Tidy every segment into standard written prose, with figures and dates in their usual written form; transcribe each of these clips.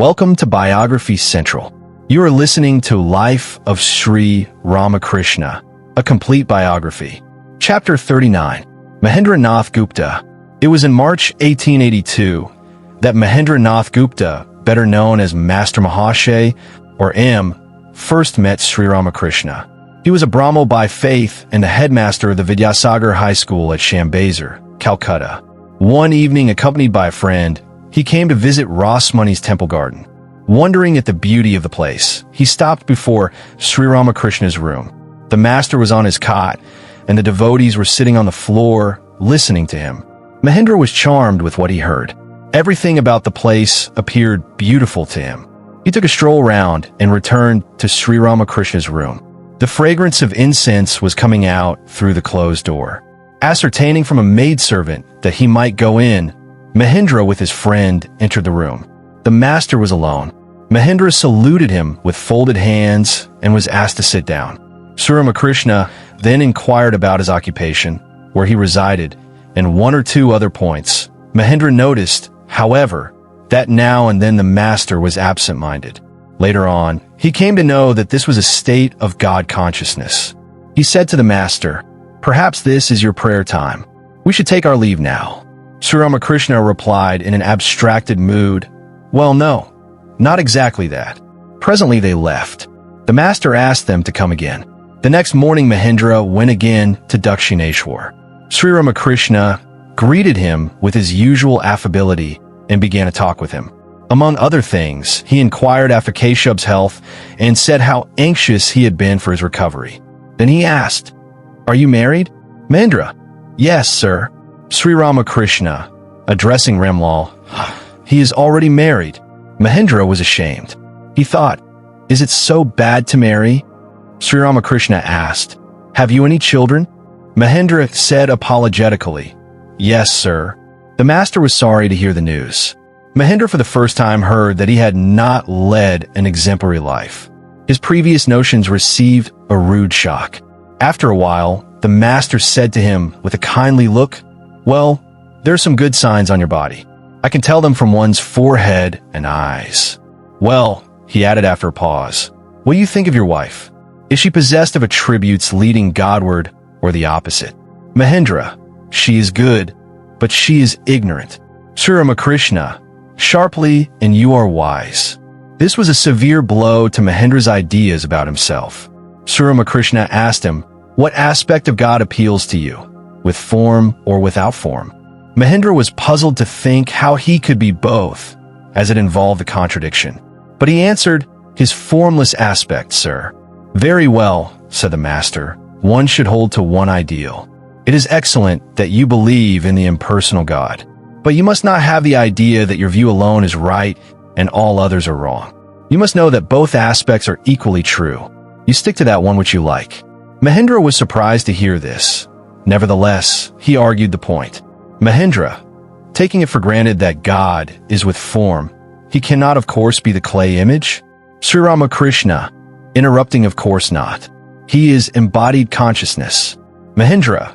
Welcome to Biography Central. You are listening to Life of Sri Ramakrishna, a complete biography. Chapter 39, Mahendra Nath Gupta. It was in March 1882 that Mahendra Nath Gupta, better known as Master Mahashay or M, first met Sri Ramakrishna. He was a Brahmo by faith and the headmaster of the Vidyasagar High School at Shambazar, Calcutta. One evening, accompanied by a friend, he came to visit Rasmuni's temple garden. Wondering at the beauty of the place, he stopped before Sri Ramakrishna's room. The master was on his cot, and the devotees were sitting on the floor, listening to him. Mahendra was charmed with what he heard. Everything about the place appeared beautiful to him. He took a stroll around and returned to Sri Ramakrishna's room. The fragrance of incense was coming out through the closed door. Ascertaining from a maidservant that he might go in, Mahendra with his friend entered the room. The master was alone. Mahendra saluted him with folded hands and was asked to sit down. Sri Ramakrishna then inquired about his occupation, where he resided, and one or two other points. Mahendra noticed, however, that now and then the master was absent-minded. Later on, he came to know that this was a state of God consciousness. He said to the master, "Perhaps this is your prayer time. We should take our leave now." Sri Ramakrishna replied in an abstracted mood, "Well, no, not exactly that." Presently they left. The master asked them to come again. The next morning Mahendra went again to Dakshineshwar. Sri Ramakrishna greeted him with his usual affability and began to talk with him. Among other things, he inquired after Keshav's health and said how anxious he had been for his recovery. Then he asked, "Are you married?" Mahendra, "Yes, sir." Sri Ramakrishna, addressing Ramlal, "He is already married." Mahendra was ashamed. He thought, "Is it so bad to marry?" Sri Ramakrishna asked, "Have you any children?" Mahendra said apologetically, "Yes, sir." The master was sorry to hear the news. Mahendra for the first time heard that he had not led an exemplary life. His previous notions received a rude shock. After a while, the master said to him with a kindly look, "Well, there are some good signs on your body. I can tell them from one's forehead and eyes." "Well," he added after a pause, "what do you think of your wife? Is she possessed of attributes leading Godward or the opposite?" Mahendra, "She is good, but she is ignorant." Sri Ramakrishna, sharply, "And you are wise." This was a severe blow to Mahendra's ideas about himself. Sri Ramakrishna asked him, "What aspect of God appeals to you, with form or without form?" Mahendra was puzzled to think how he could be both, as it involved a contradiction. But he answered, "His formless aspect, sir." "Very well," said the master, "one should hold to one ideal. It is excellent that you believe in the impersonal God, but you must not have the idea that your view alone is right and all others are wrong. You must know that both aspects are equally true. You stick to that one which you like." Mahendra was surprised to hear this. Nevertheless, he argued the point. Mahendra, taking it for granted that God is with form, he cannot of course be the clay image? Sri Ramakrishna, interrupting, "Of course not. He is embodied consciousness." Mahendra,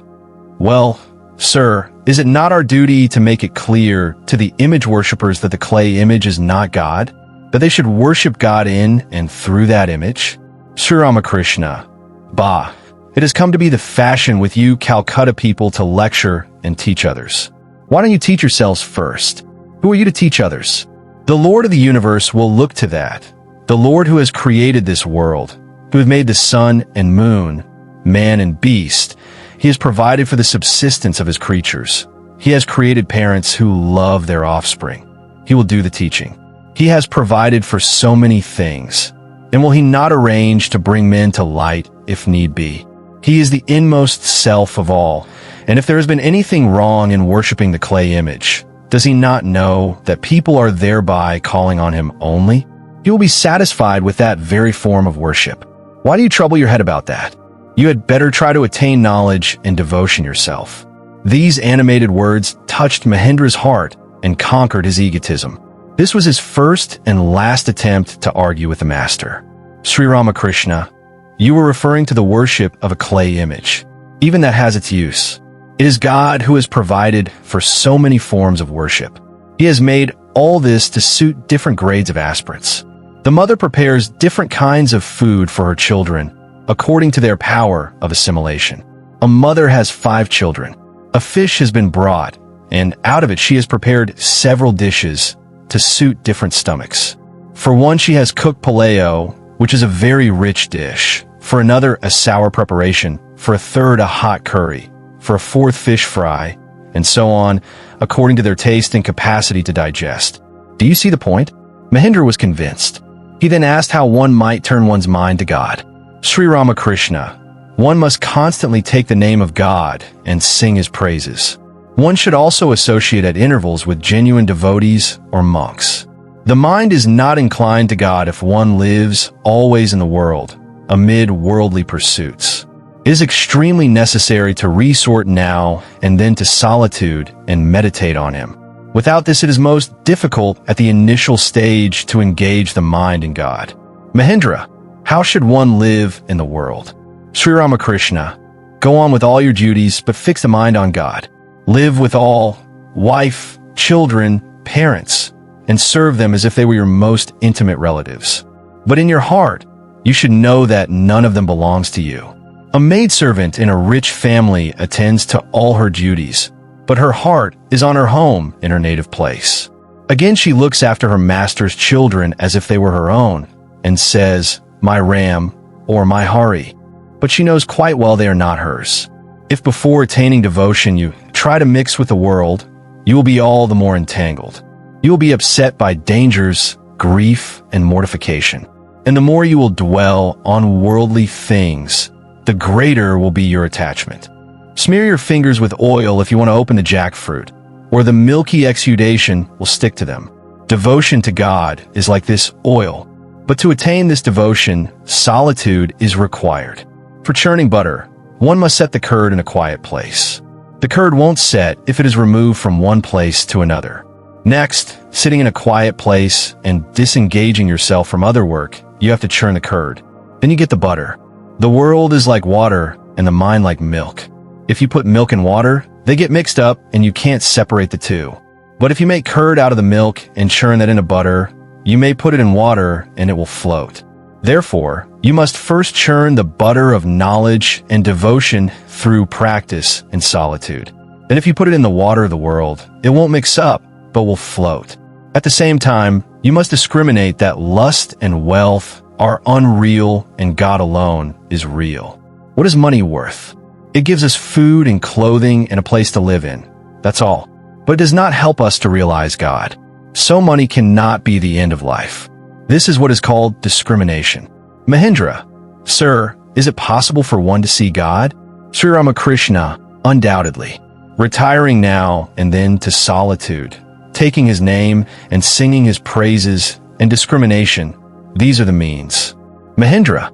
"Well, sir, is it not our duty to make it clear to the image worshippers that the clay image is not God? That they should worship God in and through that image?" Sri Ramakrishna, "Bah, it has come to be the fashion with you Calcutta people to lecture and teach others. Why don't you teach yourselves first? Who are you to teach others? The Lord of the universe will look to that. The Lord who has created this world, who has made the sun and moon, man and beast. He has provided for the subsistence of his creatures. He has created parents who love their offspring. He will do the teaching. He has provided for so many things. And will he not arrange to bring men to light if need be? He is the inmost self of all. And if there has been anything wrong in worshiping the clay image, does he not know that people are thereby calling on him only? He will be satisfied with that very form of worship. Why do you trouble your head about that? You had better try to attain knowledge and devotion yourself." These animated words touched Mahendra's heart and conquered his egotism. This was his first and last attempt to argue with the master. "Sri Ramakrishna, you were referring to the worship of a clay image. Even that has its use. It is God who has provided for so many forms of worship. He has made all this to suit different grades of aspirates. The mother prepares different kinds of food for her children according to their power of assimilation. A mother has 5 children. A fish has been brought, and out of it she has prepared several dishes to suit different stomachs. For one, she has cooked paleo, which is a very rich dish. For another, a sour preparation. For a third, a hot curry. For a fourth, fish fry, and so on, according to their taste and capacity to digest. Do you see the point? Mahendra was convinced. He then asked how one might turn one's mind to God. Sri Ramakrishna, one must constantly take the name of God and sing his praises. One should also associate at intervals with genuine devotees or monks. The mind is not inclined to God if one lives always in the world, amid worldly pursuits. It is extremely necessary to resort now and then to solitude and meditate on him. Without this, it is most difficult at the initial stage to engage the mind in God. Mahendra, how should one live in the world? Sri Ramakrishna, go on with all your duties, but fix the mind on God. Live with all, wife, children, parents, and serve them as if they were your most intimate relatives. But in your heart, you should know that none of them belongs to you. A maidservant in a rich family attends to all her duties, but her heart is on her home in her native place. Again, she looks after her master's children as if they were her own, and says, "My Ram," or "My Hari," but she knows quite well they are not hers. If before attaining devotion you try to mix with the world, you will be all the more entangled. You will be upset by dangers, grief, and mortification. And the more you will dwell on worldly things, the greater will be your attachment. Smear your fingers with oil if you want to open the jackfruit, or the milky exudation will stick to them. Devotion to God is like this oil, but to attain this devotion, solitude is required. For churning butter, one must set the curd in a quiet place. The curd won't set if it is removed from one place to another. Next, sitting in a quiet place and disengaging yourself from other work, you have to churn the curd. Then you get the butter. The world is like water and the mind like milk. If you put milk and water, they get mixed up and you can't separate the two. But if you make curd out of the milk and churn that into butter, you may put it in water and it will float. Therefore, you must first churn the butter of knowledge and devotion through practice and solitude. Then if you put it in the water of the world, it won't mix up, but will float. At the same time, you must discriminate that lust and wealth are unreal and God alone is real. What is money worth? It gives us food and clothing and a place to live in. That's all. But it does not help us to realize God. So money cannot be the end of life. This is what is called discrimination. Mahendra, sir, is it possible for one to see God? Sri Ramakrishna, undoubtedly. Retiring now and then to solitude, taking his name and singing his praises and discrimination, these are the means. Mahendra,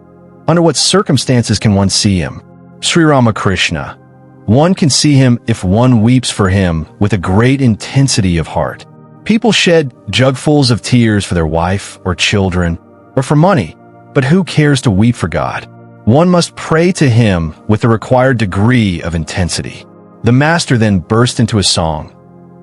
under what circumstances can one see him? Sri Ramakrishna, one can see him if one weeps for him with a great intensity of heart. People shed jugfuls of tears for their wife or children or for money, but who cares to weep for God? One must pray to him with the required degree of intensity. The master then burst into a song.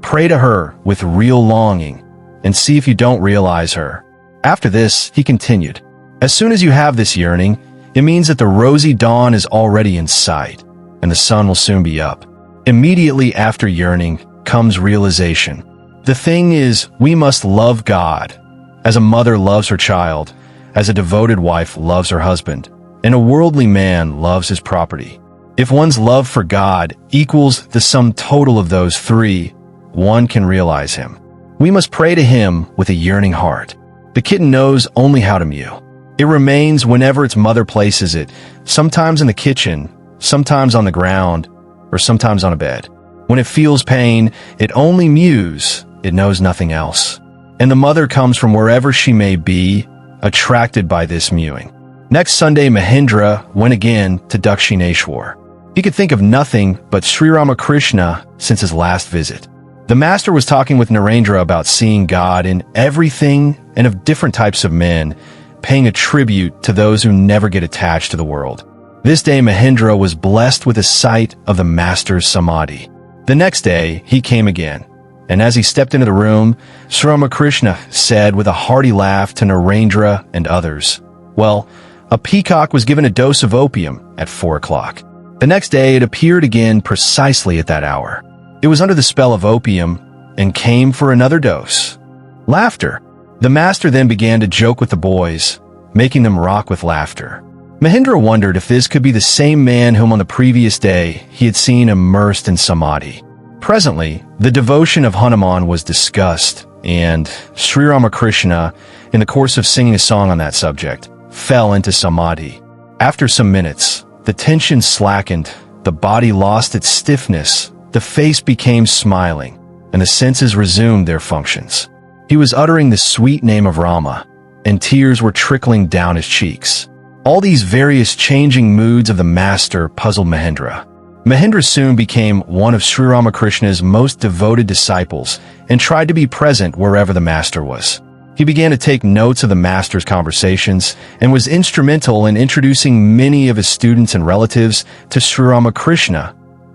Pray to her with real longing and see if you don't realize her. After this, he continued, as soon as you have this yearning, it means that the rosy dawn is already in sight and the sun will soon be up. Immediately after yearning comes realization. The thing is, we must love God as a mother loves her child, as a devoted wife loves her husband, and a worldly man loves his property. If one's love for God equals the sum total of those three, one can realize him. We must pray to him with a yearning heart. The kitten knows only how to mew. It remains whenever its mother places it, sometimes in the kitchen, sometimes on the ground, or sometimes on a bed. When it feels pain, it only mews. It knows nothing else. And the mother comes from wherever she may be, attracted by this mewing. Next Sunday, Mahendra went again to Dakshineshwar. He could think of nothing but Sri Ramakrishna since his last visit. The master was talking with Narendra about seeing God in everything and of different types of men, paying a tribute to those who never get attached to the world. This day, Mahendra was blessed with a sight of the master's samadhi. The next day, he came again. And as he stepped into the room, Sri Ramakrishna said with a hearty laugh to Narendra and others, "Well, a peacock was given a dose of opium at 4 o'clock. The next day it appeared again precisely at that hour. It was under the spell of opium and came for another dose." Laughter. The master then began to joke with the boys, making them rock with laughter. Mahendra wondered if this could be the same man whom on the previous day he had seen immersed in samadhi. Presently, the devotion of Hanuman was discussed, and Sri Ramakrishna, in the course of singing a song on that subject, fell into samadhi. After some minutes, the tension slackened, the body lost its stiffness, the face became smiling, and the senses resumed their functions. He was uttering the sweet name of Rama, and tears were trickling down his cheeks. All these various changing moods of the master puzzled Mahendra. Mahendra soon became one of Sri Ramakrishna's most devoted disciples and tried to be present wherever the master was. He began to take notes of the master's conversations and was instrumental in introducing many of his students and relatives to Sri Ramakrishna,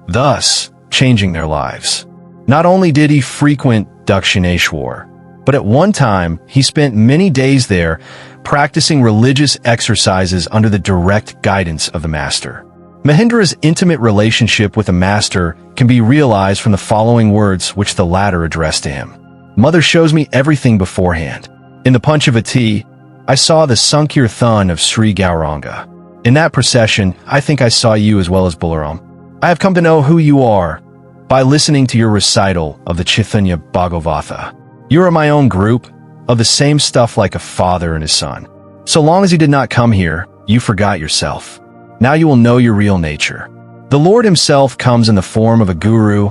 thus changing their lives. Not only did he frequent Dakshineshwar, but at one time he spent many days there practicing religious exercises under the direct guidance of the master. Mahendra's intimate relationship with the master can be realized from the following words which the latter addressed to him. "Mother shows me everything beforehand. In the Panchavati, I saw the Sankirtan of Sri Gauranga. In that procession, I think I saw you as well as Balaram. I have come to know who you are by listening to your recital of the Chaitanya Bhagavatha. You are my own group, of the same stuff like a father and his son. So long as you did not come here, you forgot yourself. Now you will know your real nature. The Lord himself comes in the form of a guru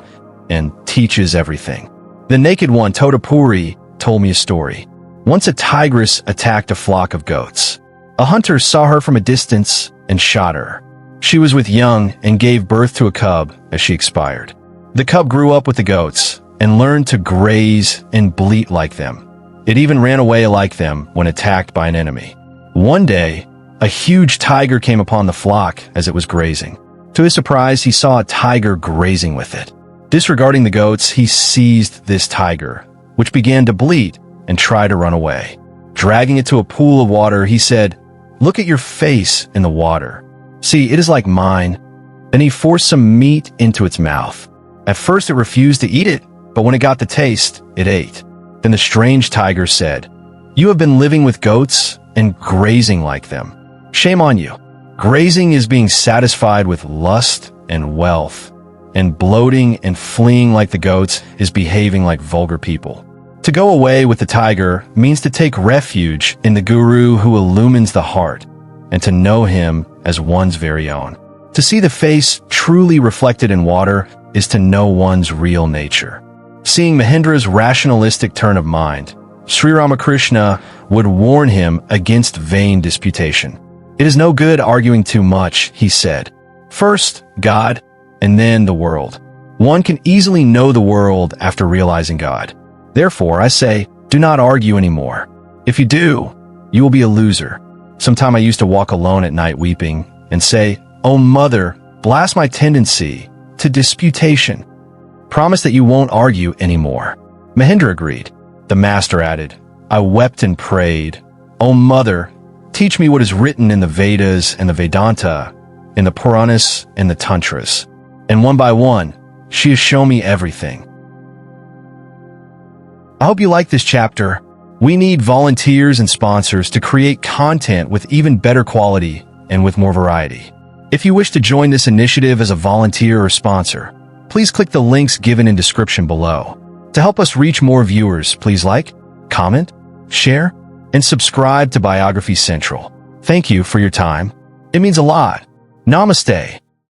and teaches everything. The naked one, Totapuri, told me a story. Once a tigress attacked a flock of goats. A hunter saw her from a distance and shot her. She was with young and gave birth to a cub as she expired. The cub grew up with the goats and learned to graze and bleat like them. It even ran away like them when attacked by an enemy. One day, a huge tiger came upon the flock as it was grazing. To his surprise, he saw a tiger grazing with it. Disregarding the goats, he seized this tiger, which began to bleat and try to run away. Dragging it to a pool of water, he said, "Look at your face in the water. See, it is like mine." Then he forced some meat into its mouth. At first it refused to eat it, but when it got the taste, it ate. Then the strange tiger said, "You have been living with goats and grazing like them. Shame on you. Grazing is being satisfied with lust and wealth, and bloating and fleeing like the goats is behaving like vulgar people. To go away with the tiger means to take refuge in the guru who illumines the heart, and to know him as one's very own. To see the face truly reflected in water is to know one's real nature." Seeing Mahendra's rationalistic turn of mind, Sri Ramakrishna would warn him against vain disputation. "It is no good arguing too much," he said. "First, God, and then the world. One can easily know the world after realizing God. Therefore, I say, do not argue anymore. If you do, you will be a loser." Sometime I used to walk alone at night weeping and say, "Oh, Mother, blast my tendency to disputation. Promise that you won't argue anymore." Mahendra agreed. The master added, "I wept and prayed. Oh, Mother, teach me what is written in the Vedas and the Vedanta, in the Puranas and the Tantras." And one by one, she has shown me everything. I hope you like this chapter. We need volunteers and sponsors to create content with even better quality and with more variety. If you wish to join this initiative as a volunteer or sponsor, please click the links given in description below. To help us reach more viewers, please like, comment, share, and subscribe to Biography Central. Thank you for your time. It means a lot. Namaste.